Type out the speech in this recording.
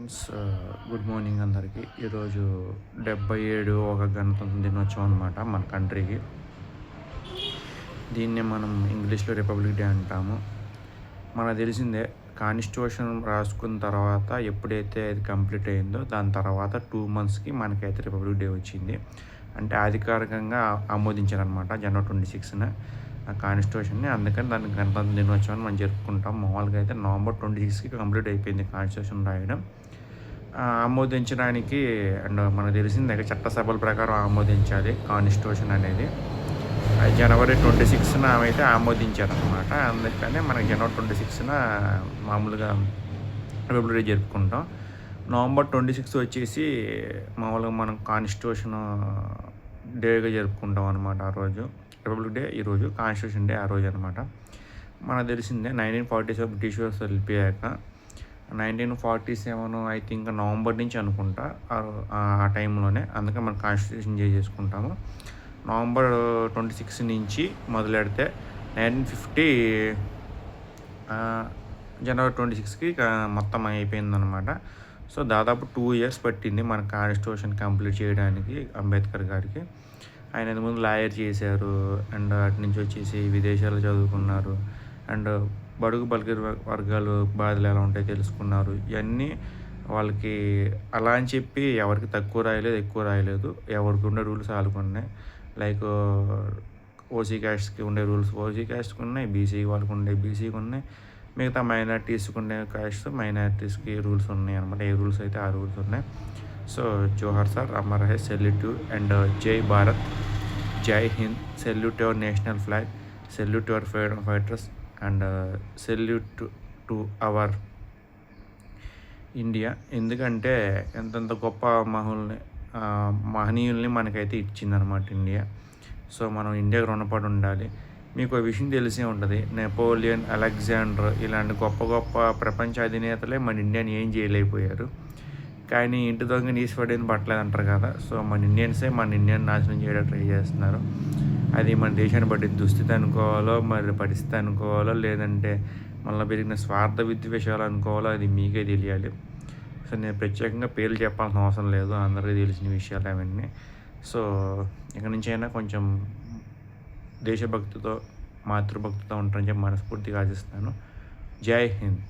Friends, good morning అందరికీ. ఈరోజు 77 గణతంత్ర దినోత్సవం అనమాట మన కంట్రీకి. దీన్నే మనం ఇంగ్లీష్లో రిపబ్లిక్ డే అంటాము. మనకు తెలిసిందే, కాన్స్టిట్యూషన్ రాసుకున్న తర్వాత ఎప్పుడైతే అది కంప్లీట్ అయిందో దాని తర్వాత 2 monthsకి మనకైతే రిపబ్లిక్ డే వచ్చింది. అంటే అధికారికంగా ఆమోదించారనమాట జనవరి 26న కాన్స్టిట్యూషన్ని. అందుకని దాన్ని గణతంత్ర దినోత్సవాన్ని మనం జరుపుకుంటాం. మామూలుగా అయితే నవంబర్ 26కి కంప్లీట్ అయిపోయింది కాన్స్టిట్యూషన్ రాయడం. ఆమోదించడానికి అండ్ మనకు తెలిసిందే, చట్టసభల ప్రకారం ఆమోదించాలి కాన్స్టిట్యూషన్ అనేది. జనవరి 26న అయితే ఆమోదించారనమాట. అందుకనే మనకి జనవరి 26న మామూలుగా రిపబ్లిక్ డే జరుపుకుంటాం. నవంబర్ 26 వచ్చేసి మామూలుగా మనం కాన్స్టిట్యూషన్ డేగా జరుపుకుంటాం అనమాట. ఆ రోజు రిపబ్లిక్ డే, ఈరోజు కాన్స్టిట్యూషన్ డే ఆ రోజు అనమాట. మనకు తెలిసిందే 1947 బ్రిటిష్ వారు వెళ్ళిపోయాక 1947 ఐ థింక్ నవంబర్ నుంచి అనుకుంటా, ఆ టైంలోనే. అందుకే మనం కాన్స్టిట్యూషన్ డే చేసుకుంటాము. నవంబర్ 26 నుంచి మొదలెడితే 1950 జనవరి 26కి మొత్తం అయిపోయిందనమాట. సో దాదాపు 2 years పట్టింది మన కాన్స్టిట్యూషన్ కంప్లీట్ చేయడానికి అంబేద్కర్ గారికి. ఆయన ముందు లాయర్ చేశారు, అండ్ అటు నుంచి వచ్చేసి విదేశాలు చదువుకున్నారు, అండ్ బడుగు బలహీన వర్గాలు బాధలు ఎలా ఉంటాయో తెలుసుకున్నారు. ఇవన్నీ వాళ్ళకి అలా అని చెప్పి ఎవరికి తక్కువ రాయలేదు, ఎక్కువ రాయలేదు. ఎవరికి ఉండే రూల్స్ వాళ్ళకు ఉన్నాయి. లైక్ ఓసీ క్యాస్ట్కి ఉండే రూల్స్ ఓసీ క్యాస్ట్కి ఉన్నాయి, బీసీ వాళ్ళకు ఉండే బీసీకి ఉన్నాయి, మిగతా మైనారిటీస్కి ఉండే క్యాస్ట్ మైనారిటీస్కి రూల్స్ ఉన్నాయి అనమాట. ఏ రూల్స్ అయితే ఆ రూల్స్ ఉన్నాయి. సో జోహార్ సార్, అమర్ హై, సెల్యూట్ యూ, అండ్ జై భారత్, జై Hind, salute your national flag, salute your freedom fighters, and salute to our India. ఎందుకంటే ఎంతెంత గొప్ప మహనీయుల్ని మనకైతే ఇచ్చిందనమాట ఇండియా. సో మనం ఇండియాకి రుణపడి ఉండాలి. మీకు ఒక విషయం తెలిసే ఉంటుంది, నెపోలియన్, అలెగ్జాండర్ ఇలాంటి గొప్ప గొప్ప ప్రపంచ అధినేతలే మన ఇండియాని ఏం చేయలేకపోయారు. కానీ ఇంటి దొంగ నీసిపడేది పట్టలేదు అంటారు కదా. సో మన ఇండియన్సే మన ఇండియన్ నాశనం చేయడానికి ట్రై చేస్తున్నారు. అది మన దేశాన్ని బట్టి దుస్థితి అనుకోవాలో, మరి పరిస్థితి అనుకోవాలో, లేదంటే మళ్ళీ పెరిగిన స్వార్థ విద్వేషాలు అనుకోవాలో, అది మీకే తెలియాలి. సో నేను ప్రత్యేకంగా పేర్లు చెప్పాల్సిన అవసరం లేదు, అందరికీ తెలిసిన విషయాలు అవన్నీ. సో ఇక్కడి నుంచి అయినా కొంచెం దేశభక్తితో, మాతృభక్తితో ఉంటారని చెప్పి మనస్ఫూర్తిగా ఆశిస్తాను. జై హింద్.